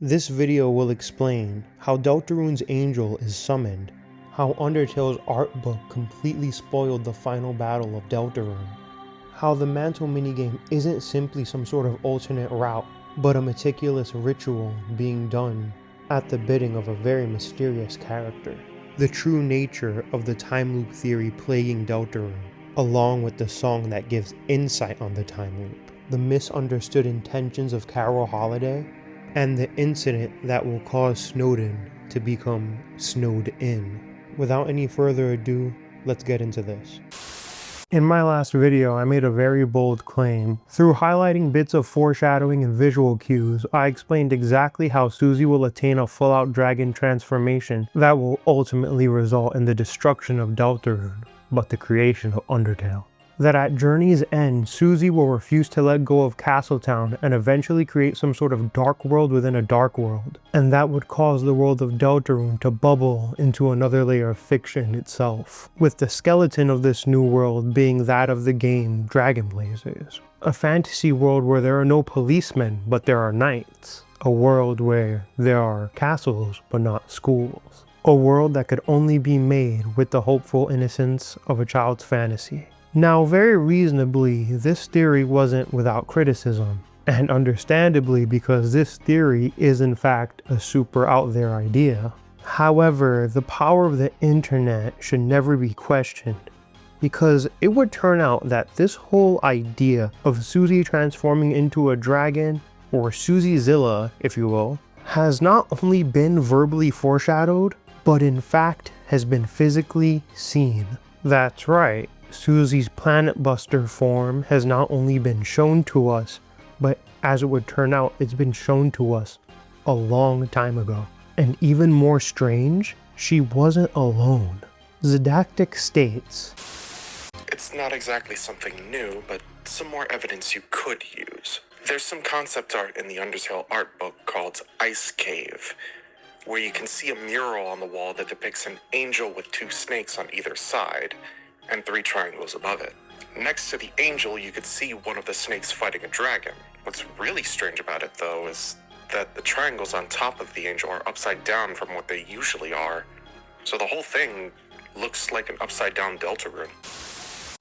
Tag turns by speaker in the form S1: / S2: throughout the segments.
S1: This video will explain how Deltarune's angel is summoned, how Undertale's art book completely spoiled the final battle of Deltarune, how the mantle minigame isn't simply some sort of alternate route, but a meticulous ritual being done at the bidding of a very mysterious character, the true nature of the time loop theory plaguing Deltarune, along with the song that gives insight on the time loop, the misunderstood intentions of Carol Holiday, and the incident that will cause Snowden to become snowed in. Without any further ado, let's get into this. In my last video, I made a very bold claim. Through highlighting bits of foreshadowing and visual cues, I explained exactly how Suzie will attain a full-out dragon transformation that will ultimately result in the destruction of Deltarune, but the creation of Undertale. That at Journey's end, Suzie will refuse to let go of Castletown and eventually create some sort of dark world within a dark world, and that would cause the world of Deltarune to bubble into another layer of fiction itself, with the skeleton of this new world being that of the game Dragon Blazers. A fantasy world where there are no policemen, but there are knights. A world where there are castles, but not schools. A world that could only be made with the hopeful innocence of a child's fantasy. Now, very reasonably, this theory wasn't without criticism, and understandably because this theory is in fact a super out there idea. However, the power of the internet should never be questioned, because it would turn out that this whole idea of Suzie transforming into a dragon, or Suziezilla, if you will, has not only been verbally foreshadowed, but in fact has been physically seen. That's right. Suzie's Planet Buster form has not only been shown to us, but as it would turn out, it's been shown to us a long time ago. And even more strange, she wasn't alone. Zedactic states,
S2: "It's not exactly something new, but some more evidence you could use. There's some concept art in the Undertale art book called Ice Cave, where you can see a mural on the wall that depicts an angel with two snakes on either side, and 3 triangles above it. Next to the angel, you could see one of the snakes fighting a dragon. What's really strange about it, though, is that the triangles on top of the angel are upside down from what they usually are. So the whole thing looks like an upside-down Deltarune."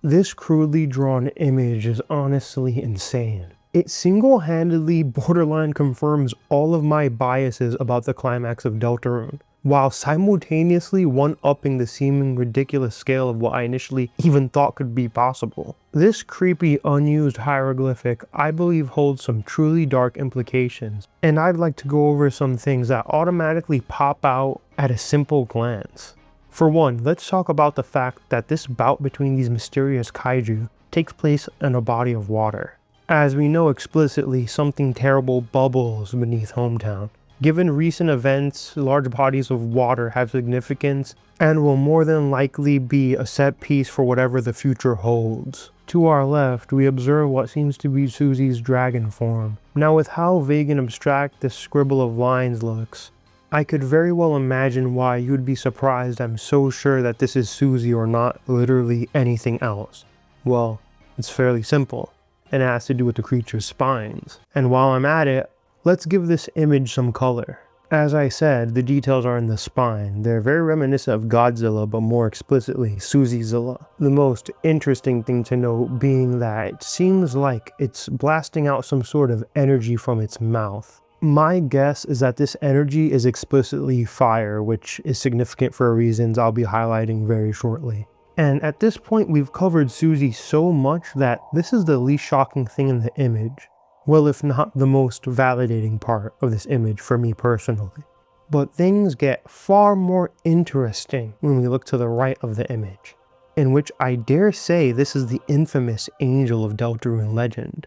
S1: This crudely drawn image is honestly insane. It single-handedly borderline confirms all of my biases about the climax of Deltarune, while simultaneously one-upping the seeming ridiculous scale of what I initially even thought could be possible. This creepy, unused hieroglyphic, I believe, holds some truly dark implications, and I'd like to go over some things that automatically pop out at a simple glance. For one, let's talk about the fact that this bout between these mysterious kaiju takes place in a body of water. As we know explicitly, something terrible bubbles beneath Hometown. Given recent events, large bodies of water have significance and will more than likely be a set piece for whatever the future holds. To our left, we observe what seems to be Suzie's dragon form. Now, with how vague and abstract this scribble of lines looks, I could very well imagine why you'd be surprised I'm so sure that this is Suzie or not literally anything else. Well, it's fairly simple, and it has to do with the creature's spines. And while I'm at it, let's give this image some color. As I said, the details are in the spine. They're very reminiscent of Godzilla, but more explicitly, Suziezilla. The most interesting thing to note being that it seems like it's blasting out some sort of energy from its mouth. My guess is that this energy is explicitly fire, which is significant for reasons I'll be highlighting very shortly. And at this point, we've covered Suzie so much that this is the least shocking thing in the image. Well, if not the most validating part of this image for me personally. But things get far more interesting when we look to the right of the image, in which I dare say this is the infamous Angel of Deltarune legend.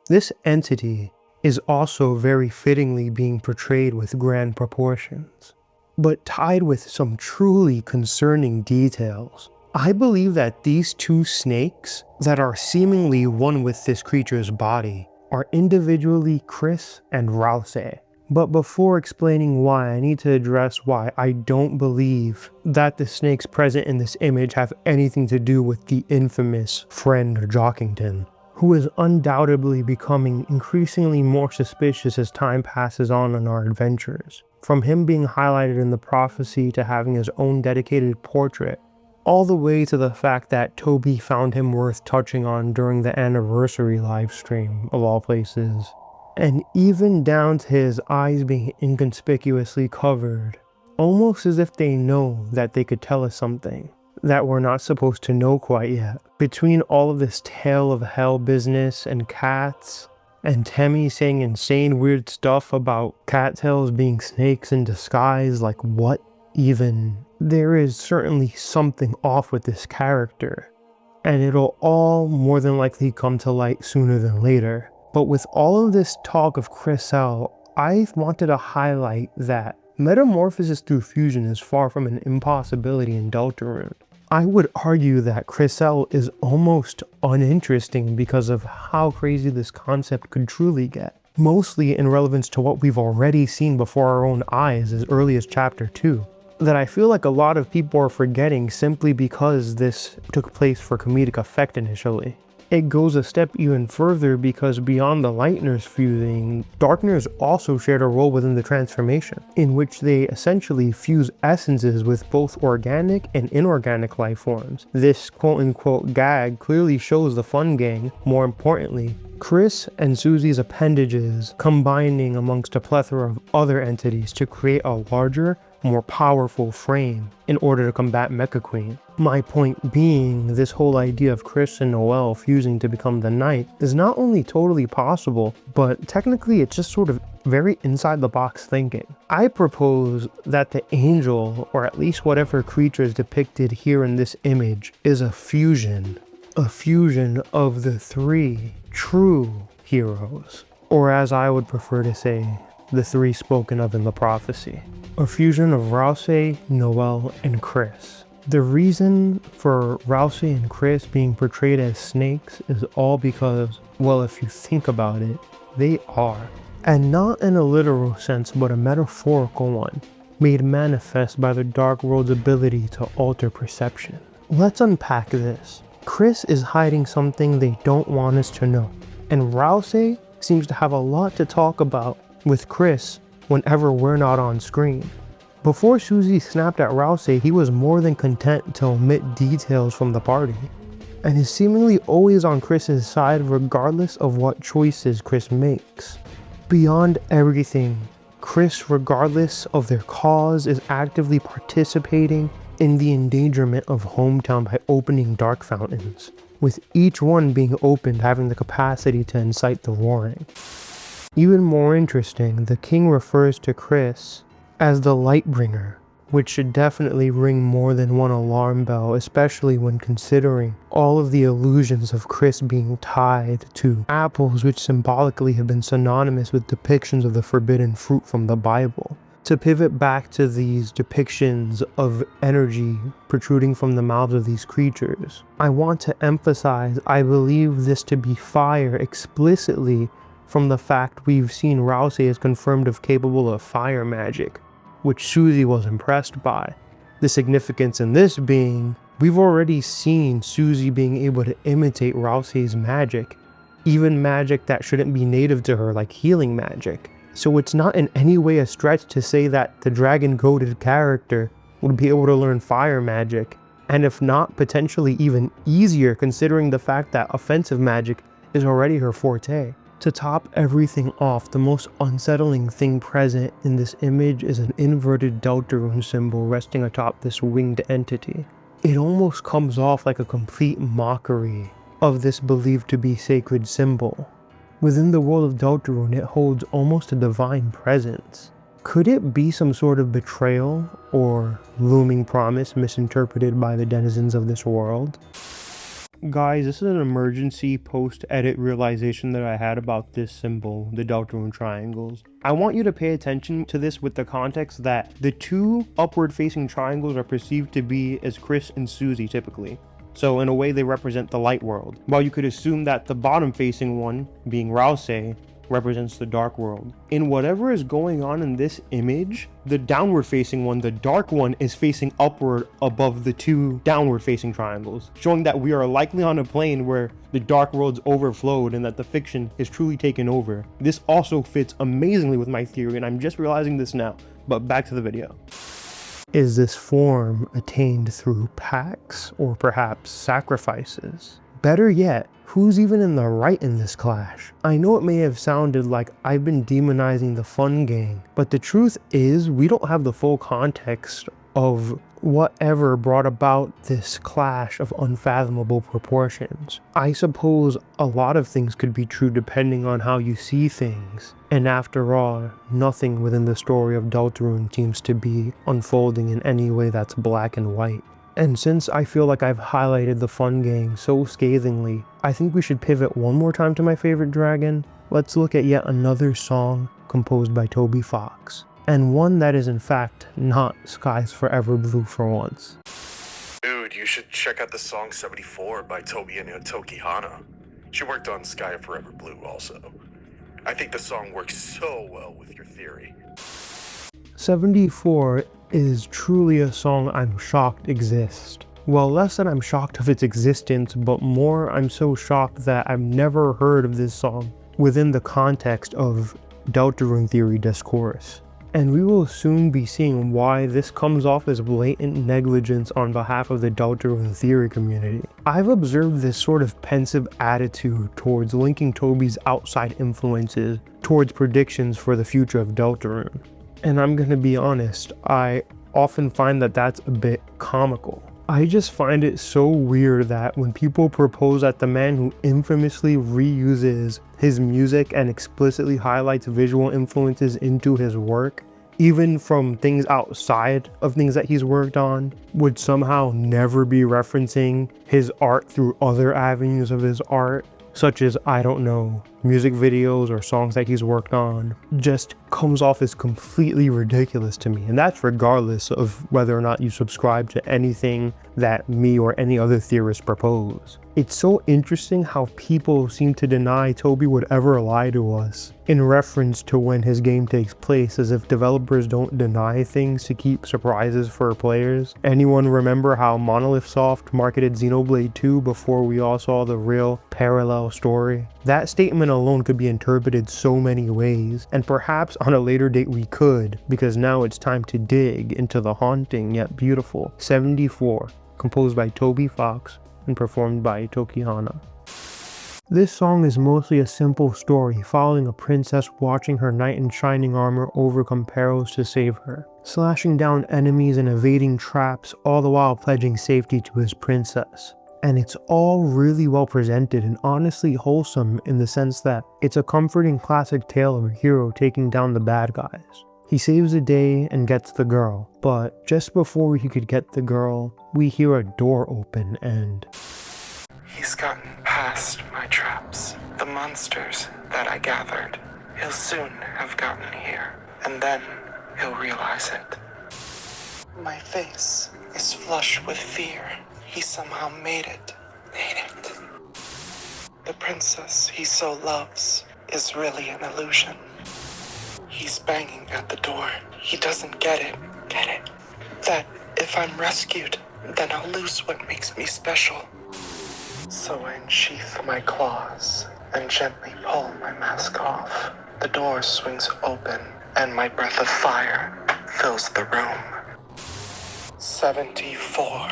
S1: This entity is also very fittingly being portrayed with grand proportions, but tied with some truly concerning details. I believe that these two snakes that are seemingly one with this creature's body are individually Kris and Ralsei. But before explaining why, I need to address why I don't believe that the snakes present in this image have anything to do with the infamous friend Jockington. who is undoubtedly becoming increasingly more suspicious as time passes on our adventures. From him being highlighted in the prophecy to having his own dedicated portrait, all the way to the fact that Toby found him worth touching on during the anniversary livestream, of all places. And even down to his eyes being inconspicuously covered, almost as if they know that they could tell us something that we're not supposed to know quite yet. Between all of this tale of hell business and cats, and Temmie saying insane weird stuff about cattails being snakes in disguise, like what even? There is certainly something off with this character, and it'll all more than likely come to light sooner than later. But with all of this talk of Kris, I wanted to highlight that metamorphosis through fusion is far from an impossibility in Deltarune. I would argue that Kris is almost uninteresting because of how crazy this concept could truly get. Mostly in relevance to what we've already seen before our own eyes as early as chapter 2. That I feel like a lot of people are forgetting simply because this took place for comedic effect initially. It goes a step even further because beyond the Lightners fusing, Darkners also shared a role within the transformation, in which they essentially fuse essences with both organic and inorganic life forms. This quote-unquote gag clearly shows the Fun Gang, more importantly, Kris and Susie's appendages combining amongst a plethora of other entities to create a larger, more powerful frame in order to combat Mecha Queen. My point being, this whole idea of Kris and Noelle fusing to become the Knight is not only totally possible, but technically it's just sort of very inside the box thinking. I propose that the angel, or at least whatever creature is depicted here in this image, is a fusion of the three true heroes, or as I would prefer to say, the three spoken of in the prophecy. A fusion of Ralsei, Noelle, and Kris. The reason for Ralsei and Kris being portrayed as snakes is all because, well, if you think about it, they are. And not in a literal sense, but a metaphorical one, made manifest by the Dark World's ability to alter perception. Let's unpack this. Kris is hiding something they don't want us to know, and Ralsei seems to have a lot to talk about with Kris whenever we're not on screen. Before Suzie snapped at Ralsei, he was more than content to omit details from the party, and is seemingly always on Kris's side regardless of what choices Kris makes. Beyond everything, Kris, regardless of their cause, is actively participating in the endangerment of Hometown by opening dark fountains, with each one being opened having the capacity to incite the roaring. Even more interesting, the king refers to Kris as the Lightbringer, which should definitely ring more than one alarm bell, especially when considering all of the illusions of Kris being tied to apples, which symbolically have been synonymous with depictions of the forbidden fruit from the Bible. To pivot back to these depictions of energy protruding from the mouths of these creatures, I want to emphasize I believe this to be fire explicitly from the fact we've seen Ralsei is confirmed of capable of fire magic, which Suzie was impressed by. The significance in this being, we've already seen Suzie being able to imitate Ralsei's magic, even magic that shouldn't be native to her like healing magic. So it's not in any way a stretch to say that the dragon-goated character would be able to learn fire magic, and if not, potentially even easier considering the fact that offensive magic is already her forte. To top everything off, the most unsettling thing present in this image is an inverted Deltarune symbol resting atop this winged entity. It almost comes off like a complete mockery of this believed to be sacred symbol. Within the world of Deltarune, it holds almost a divine presence. Could it be some sort of betrayal or looming promise misinterpreted by the denizens of this world? Guys, this is an emergency post-edit realization that I had about this symbol, the Deltarune triangles. I want you to pay attention to this with the context that the two upward-facing triangles are perceived to be as Kris and Suzie typically. So in a way they represent the light world, while you could assume that the bottom-facing one, being Ralsei, represents the dark world. In whatever is going on in this image, the downward facing one, the dark one, is facing upward above the two downward facing triangles, showing that we are likely on a plane where the dark world's overflowed and that the fiction is truly taken over. This also fits amazingly with my theory, and I'm just realizing this now, but back to the video. Is this form attained through pacts or perhaps sacrifices? Better yet, who's even in the right in this clash? I know it may have sounded like I've been demonizing the fun gang, but the truth is we don't have the full context of whatever brought about this clash of unfathomable proportions. I suppose a lot of things could be true depending on how you see things. And after all, nothing within the story of Deltarune seems to be unfolding in any way that's black and white. And since I feel like I've highlighted the fun gang so scathingly, I think we should pivot one more time to my favorite dragon. Let's look at yet another song composed by Toby Fox, and one that is in fact not Skies Forever Blue for once.
S2: Dude, you should check out the song 74 by Toby and Tokihana. She worked on Sky Forever Blue also. I think the song works so well with your theory.
S1: 74 is truly a song I'm shocked exists. Well, less that I'm shocked of its existence, but more I'm so shocked that I've never heard of this song within the context of Deltarune theory discourse. And we will soon be seeing why this comes off as blatant negligence on behalf of the Deltarune theory community. I've observed this sort of pensive attitude towards linking Toby's outside influences towards predictions for the future of Deltarune. And I'm gonna be honest, I often find that that's a bit comical. I just find it so weird that when people propose that the man who infamously reuses his music and explicitly highlights visual influences into his work, even from things outside of things that he's worked on, would somehow never be referencing his art through other avenues of his art, such as, I don't know, music videos or songs that he's worked on, just comes off as completely ridiculous to me. And that's regardless of whether or not you subscribe to anything that me or any other theorist propose. It's so interesting how people seem to deny Toby would ever lie to us in reference to when his game takes place, as if developers don't deny things to keep surprises for players. Anyone remember how Monolith Soft marketed Xenoblade 2 before we all saw the real parallel story? That statement alone could be interpreted so many ways, and perhaps on a later date we could, because now it's time to dig into the haunting yet beautiful 74, composed by Toby Fox and performed by Tokihana. This song is mostly a simple story following a princess watching her knight in shining armor overcome perils to save her, slashing down enemies and evading traps, all the while pledging safety to his princess. And it's all really well presented and honestly wholesome in the sense that it's a comforting classic tale of a hero taking down the bad guys. He saves the day and gets the girl, but just before he could get the girl, we hear a door open and...
S2: He's gotten past my traps, the monsters that I gathered. He'll soon have gotten here, and then he'll realize it. My face is flush with fear. He somehow made it. The princess he so loves is really an illusion. He's banging at the door. He doesn't get it. That if I'm rescued, then I'll lose what makes me special. So I unsheath my claws and gently pull my mask off. The door swings open and my breath of fire fills the room. 74.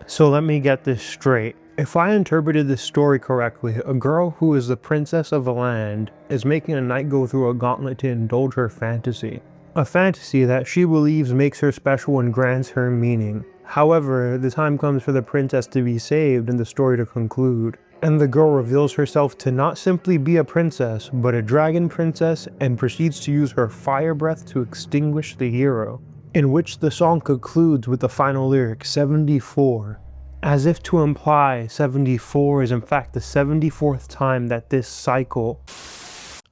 S1: So let me get this straight. If I interpreted this story correctly, a girl who is the princess of a land is making a knight go through a gauntlet to indulge her fantasy. A fantasy that she believes makes her special and grants her meaning. However, the time comes for the princess to be saved and the story to conclude. And the girl reveals herself to not simply be a princess, but a dragon princess, and proceeds to use her fire breath to extinguish the hero. In which the song concludes with the final lyric, 74, as if to imply 74 is in fact the 74th time that this cycle.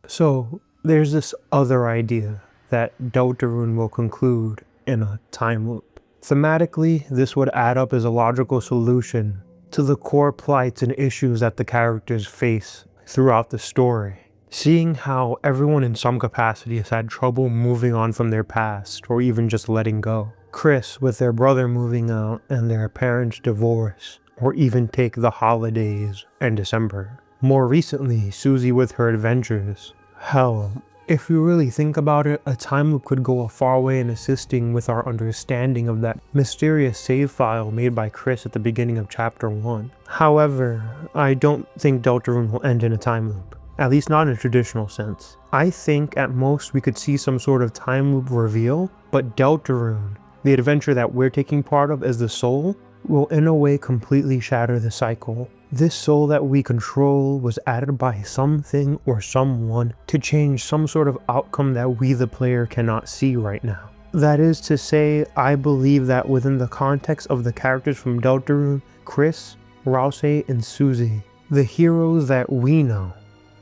S1: So there's this other idea that Deltarune will conclude in a time loop. Thematically, this would add up as a logical solution to the core plights and issues that the characters face throughout the story. Seeing how everyone in some capacity has had trouble moving on from their past or even just letting go. Kris with their brother moving out and their parents' divorce, or even take the holidays and December. More recently, Suzie with her adventures. Hell, if you really think about it, a time loop could go a far way in assisting with our understanding of that mysterious save file made by Kris at the beginning of chapter 1. However, I don't think Deltarune will end in a time loop. At least not in a traditional sense. I think at most we could see some sort of time loop reveal, but Deltarune, the adventure that we're taking part of as the soul, will in a way completely shatter the cycle. This soul that we control was added by something or someone to change some sort of outcome that we the player cannot see right now. That is to say, I believe that within the context of the characters from Deltarune, Kris, Ralsei, and Suzie, the heroes that we know,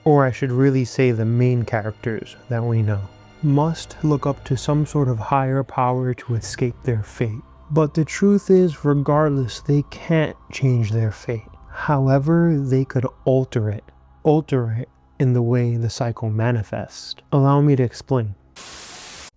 S1: or I should really say the main characters that we know, must look up to some sort of higher power to escape their fate. But the truth is, regardless, they can't change their fate. However, they could alter it in the way the cycle manifests. Allow me to explain.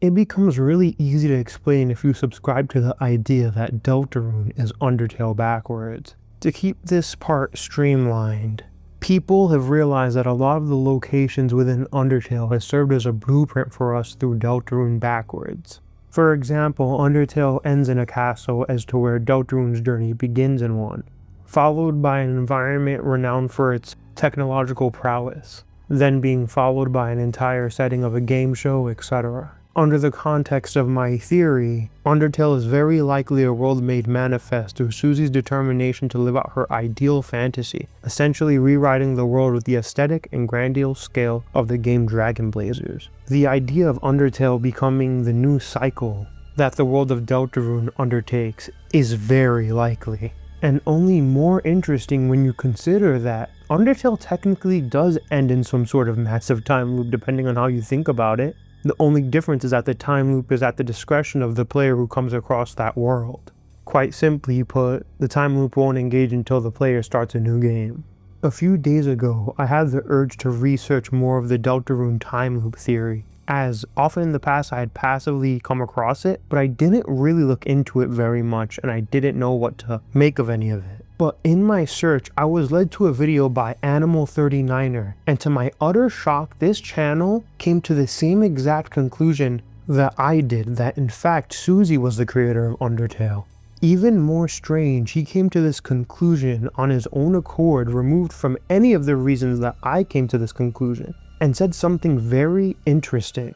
S1: It becomes really easy to explain if you subscribe to the idea that Deltarune is Undertale backwards. To keep this part streamlined, people have realized that a lot of the locations within Undertale has served as a blueprint for us through Deltarune backwards. For example, Undertale ends in a castle as to where Deltarune's journey begins in one, followed by an environment renowned for its technological prowess, then being followed by an entire setting of a game show, etc. Under the context of my theory, Undertale is very likely a world made manifest through Susie's determination to live out her ideal fantasy, essentially rewriting the world with the aesthetic and grandiose scale of the game Dragon Blazers. The idea of Undertale becoming the new cycle that the world of Deltarune undertakes is very likely, and only more interesting when you consider that Undertale technically does end in some sort of massive time loop depending on how you think about it. The only difference is that the time loop is at the discretion of the player who comes across that world. Quite simply put, the time loop won't engage until the player starts a new game. A few days ago, I had the urge to research more of the Deltarune time loop theory, as often in the past I had passively come across it, but I didn't really look into it very much and I didn't know what to make of any of it. But in my search, I was led to a video by Animal39er, and to my utter shock, this channel came to the same exact conclusion that I did, that in fact Suzie was the creator of Undertale. Even more strange, he came to this conclusion on his own accord, removed from any of the reasons that I came to this conclusion, and said something very interesting.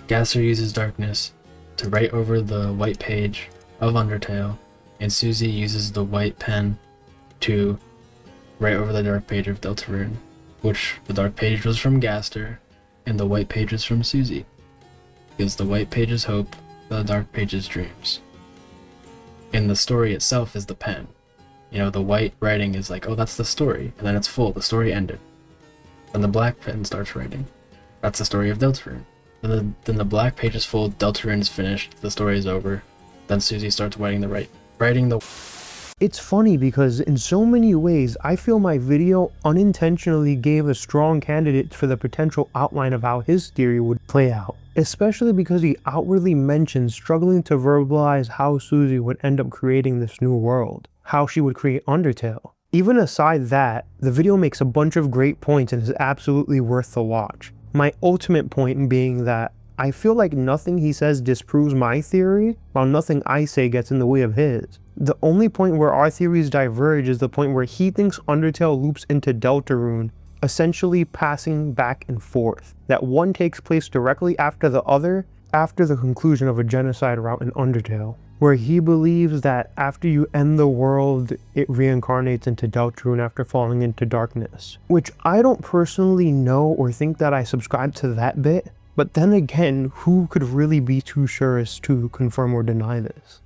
S3: Gaster uses darkness to write over the white page of Undertale, and Suzie uses the white pen to write over the dark page of Deltarune, which the dark page was from Gaster, and the white page is from Suzie, because the white page is hope, the dark page is dreams. And the story itself is the pen. You know, the white writing is like, oh, that's the story, and then it's full, the story ended. Then the black pen starts writing. That's the story of Deltarune. Then the black page is full, Deltarune is finished, the story is over. Then Suzie starts writing the
S1: It's funny because in so many ways, I feel my video unintentionally gave a strong candidate for the potential outline of how his theory would play out. Especially because he outwardly mentions struggling to verbalize how Suzie would end up creating this new world. How she would create Undertale. Even aside that, the video makes a bunch of great points and is absolutely worth the watch. My ultimate point being that I feel like nothing he says disproves my theory, while nothing I say gets in the way of his. The only point where our theories diverge is the point where he thinks Undertale loops into Deltarune, essentially passing back and forth. That one takes place directly after the other, after the conclusion of a genocide route in Undertale, where he believes that after you end the world, it reincarnates into Deltarune after falling into darkness. Which I don't personally know or think that I subscribe to that bit, but then again, who could really be too sure as to confirm or deny this?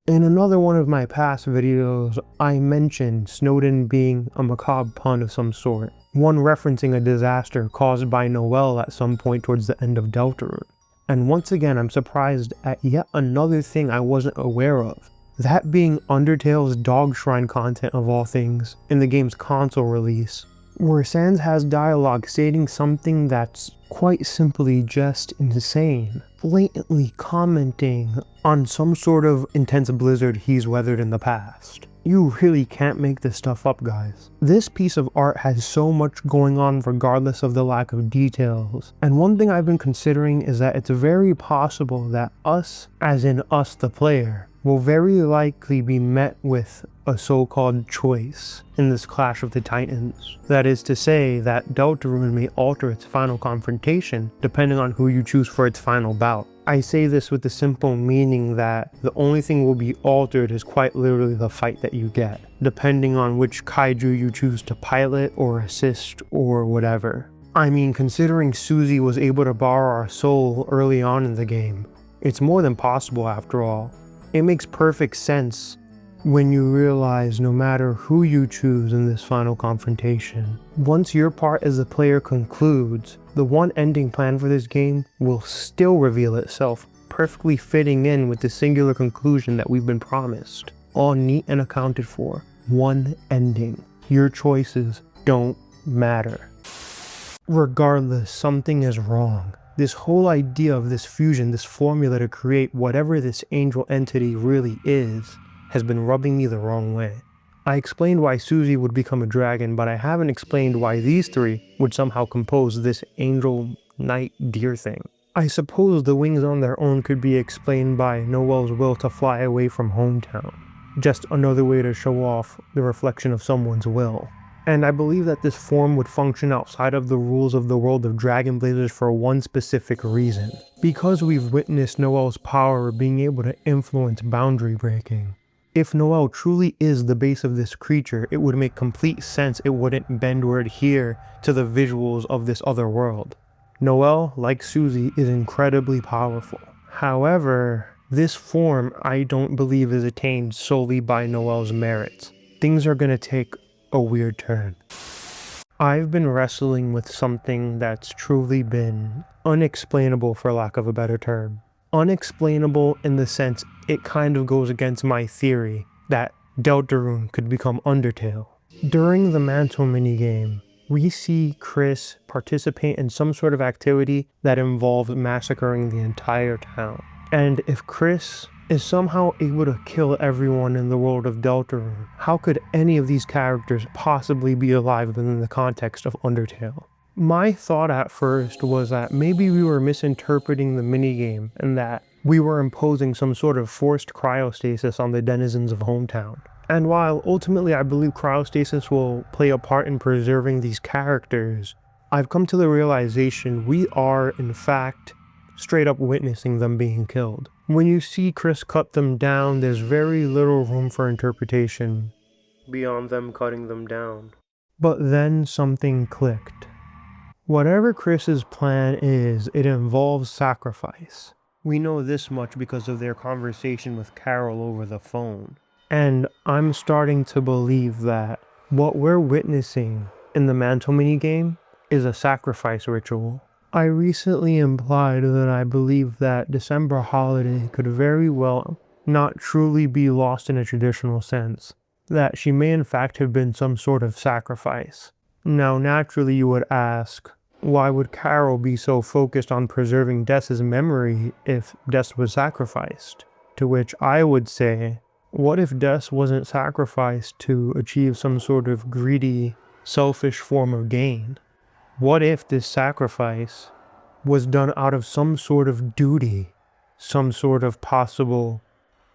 S1: In another one of my past videos, I mentioned Snowden being a macabre pun of some sort, one referencing a disaster caused by Noelle at some point towards the end of Deltarune. And once again, I'm surprised at yet another thing I wasn't aware of, that being Undertale's dog shrine content of all things in the game's console release. where Sans has dialogue stating something that's quite simply just insane, blatantly commenting on some sort of intense blizzard he's weathered in the past. You really can't make this stuff up, guys. This piece of art has so much going on regardless of the lack of details. And one thing I've been considering is that it's very possible that us, as in us the player, will very likely be met with a so-called choice in this Clash of the Titans. That is to say that Deltarune may alter its final confrontation depending on who you choose for its final bout. I say this with the simple meaning that the only thing will be altered is quite literally the fight that you get, depending on which kaiju you choose to pilot or assist or whatever. I mean, considering Suzie was able to borrow our soul early on in the game, it's more than possible after all. It makes perfect sense when you realize no matter who you choose in this final confrontation, once your part as the player concludes, the one ending plan for this game will still reveal itself, perfectly fitting in with the singular conclusion that we've been promised. All neat and accounted for. One ending. Your choices don't matter. Regardless, something is wrong. This whole idea of this fusion, this formula to create whatever this angel entity really is, has been rubbing me the wrong way. I explained why Suzie would become a dragon, but I haven't explained why these three would somehow compose this angel knight deer thing. I suppose the wings on their own could be explained by Noelle's will to fly away from hometown. Just another way to show off the reflection of someone's will. And I believe that this form would function outside of the rules of the world of Dragon Blazers for one specific reason. Because we've witnessed Noelle's power of being able to influence boundary breaking. If Noelle truly is the base of this creature, it would make complete sense it wouldn't bend or adhere to the visuals of this other world. Noelle, like Suzie, is incredibly powerful. However, this form I don't believe is attained solely by Noelle's merits. Things are gonna take a weird turn. I've been wrestling with something that's truly been unexplainable, for lack of a better term. Unexplainable in the sense it kind of goes against my theory that Deltarune could become Undertale. During the mantle minigame, we see Kris participate in some sort of activity that involves massacring the entire town. And if Kris is somehow able to kill everyone in the world of Deltarune, how could any of these characters possibly be alive within the context of Undertale? My thought at first was that maybe we were misinterpreting the minigame and that we were imposing some sort of forced cryostasis on the denizens of hometown. And while ultimately I believe cryostasis will play a part in preserving these characters, I've come to the realization we are, in fact, straight up witnessing them being killed. When you see Kris cut them down, there's very little room for interpretation beyond them cutting them down. But then something clicked. Whatever Kris's plan is, it involves sacrifice. We know this much because of their conversation with Carol over the phone. And I'm starting to believe that what we're witnessing in the mantle minigame is a sacrifice ritual. I recently implied that I believe that December holiday could very well not truly be lost in a traditional sense. That she may in fact have been some sort of sacrifice. Now naturally you would ask, why would Carol be so focused on preserving Des's memory if Des was sacrificed? To which I would say, what if Des wasn't sacrificed to achieve some sort of greedy, selfish form of gain? What if this sacrifice was done out of some sort of duty, some sort of possible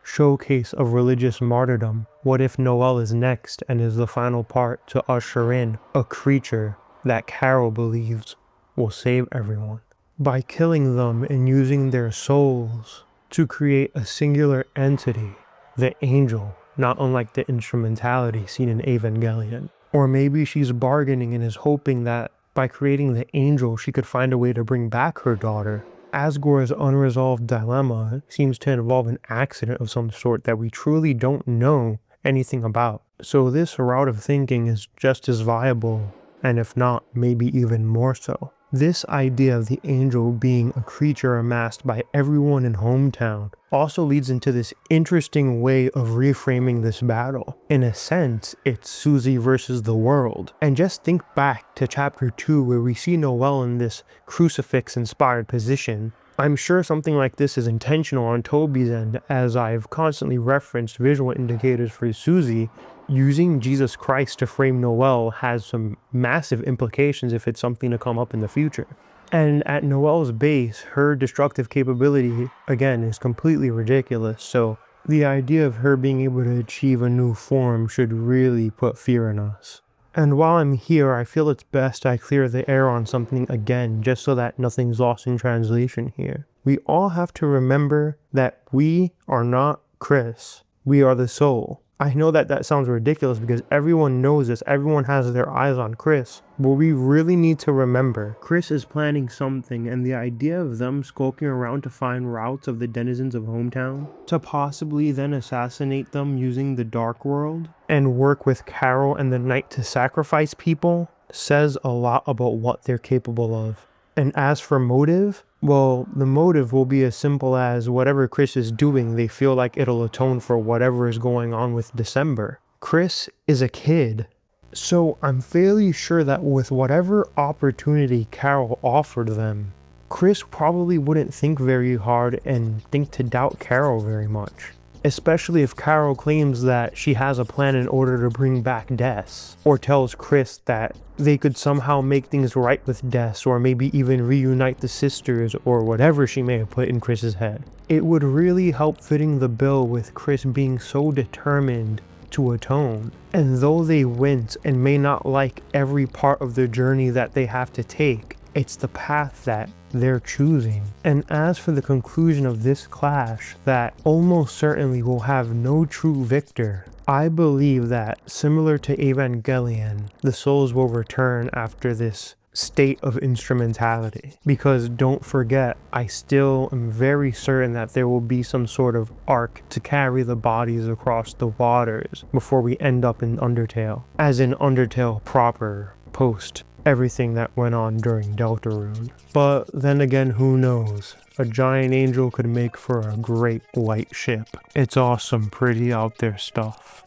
S1: showcase of religious martyrdom? What if Noelle is next and is the final part to usher in a creature that Carol believes will save everyone? By killing them and using their souls to create a singular entity, the angel, not unlike the instrumentality seen in Evangelion. Or maybe she's bargaining and is hoping that by creating the angel she could find a way to bring back her daughter. Asgore's unresolved dilemma seems to involve an accident of some sort that we truly don't know anything about. So this route of thinking is just as viable, and if not, maybe even more so. This idea of the angel being a creature amassed by everyone in hometown also leads into this interesting way of reframing this battle. In a sense, it's Susie versus the world. And just think back to chapter 2 where we see Noelle in this crucifix-inspired position. I'm sure something like this is intentional on Toby's end, as I've constantly referenced visual indicators for Susie. Using Jesus Christ to frame Noelle has some massive implications if it's something to come up in the future. And at Noelle's base, her destructive capability, again, is completely ridiculous, so the idea of her being able to achieve a new form should really put fear in us. And while I'm here, I feel it's best I clear the air on something again, just so that nothing's lost in translation here. We all have to remember that we are not Kris. We are the soul. I know that sounds ridiculous because everyone knows this, everyone has their eyes on Kris, but we really need to remember Kris is planning something, and the idea of them skulking around to find routes of the denizens of hometown, to possibly then assassinate them using the dark world, and work with Carol and the Knight to sacrifice people, says a lot about what they're capable of. And as for motive, well, the motive will be as simple as whatever Kris is doing, they feel like it'll atone for whatever is going on with December. Kris is a kid. So I'm fairly sure that with whatever opportunity Carol offered them, Kris probably wouldn't think very hard and think to doubt Carol very much. Especially if Carol claims that she has a plan in order to bring back Des, or tells Kris that they could somehow make things right with Des, or maybe even reunite the sisters, or whatever she may have put in Kris's head. It would really help fitting the bill with Kris being so determined to atone. And though they wince and may not like every part of the journey that they have to take, it's the path that they're choosing. And as for the conclusion of this clash, that almost certainly will have no true victor, I believe that, similar to Evangelion, the souls will return after this state of instrumentality. Because don't forget, I still am very certain that there will be some sort of arc to carry the bodies across the waters before we end up in Undertale. As in Undertale proper, post everything that went on during Deltarune. But then again, who knows? A giant angel could make for a great white ship. It's awesome, pretty out there stuff.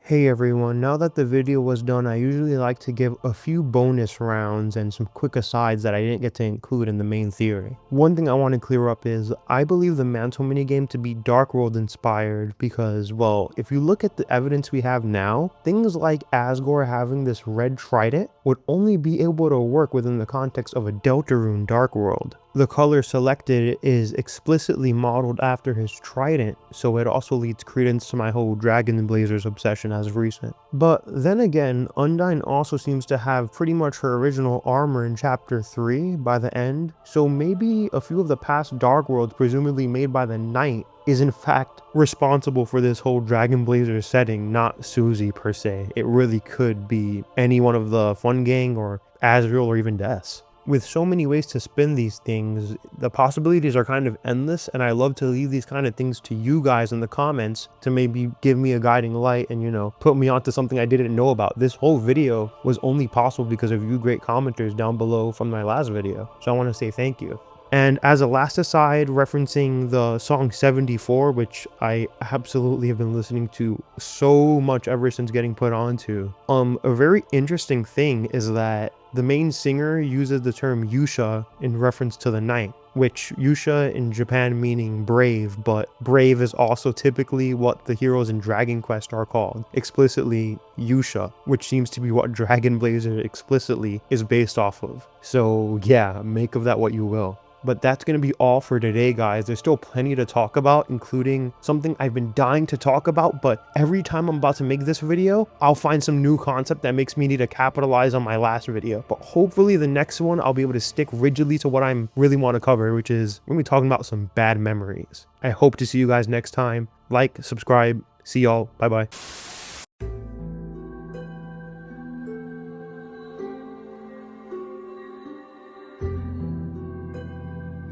S1: Hey everyone, now that the video was done, I usually like to give a few bonus rounds and some quick asides that I didn't get to include in the main theory. One thing I want to clear up is, I believe the mantle minigame to be Dark World inspired because, well, if you look at the evidence we have now, things like Asgore having this red trident would only be able to work within the context of a Deltarune Dark World. The color selected is explicitly modeled after his trident, so it also leads credence to my whole Dragon Blazers obsession as of recent. But then again, Undyne also seems to have pretty much her original armor in chapter 3 by the end, so maybe a few of the past Dark Worlds presumably made by the Knight is in fact responsible for this whole Dragon Blazer setting, not Susie per se. It really could be any one of the Fun Gang or Azrael or even Des. With so many ways to spin these things, the possibilities are kind of endless, and I love to leave these kind of things to you guys in the comments to maybe give me a guiding light and, you know, put me onto something I didn't know about. This whole video was only possible because of you great commenters down below from my last video, so I want to say thank you. And as a last aside, referencing the song 74, which I absolutely have been listening to so much ever since getting put onto, a very interesting thing is that the main singer uses the term Yusha in reference to the Knight, which Yusha in Japan meaning brave, but brave is also typically what the heroes in Dragon Quest are called, explicitly Yusha, which seems to be what Dragon Blazer explicitly is based off of. So yeah, make of that what you will. But that's going to be all for today, guys. There's still plenty to talk about, including something I've been dying to talk about, but every time I'm about to make this video, I'll find some new concept that makes me need to capitalize on my last video. But hopefully the next one, I'll be able to stick rigidly to what I really want to cover, which is we're going to be talking about some bad memories. I hope to see you guys next time. Like, subscribe, see y'all, bye-bye.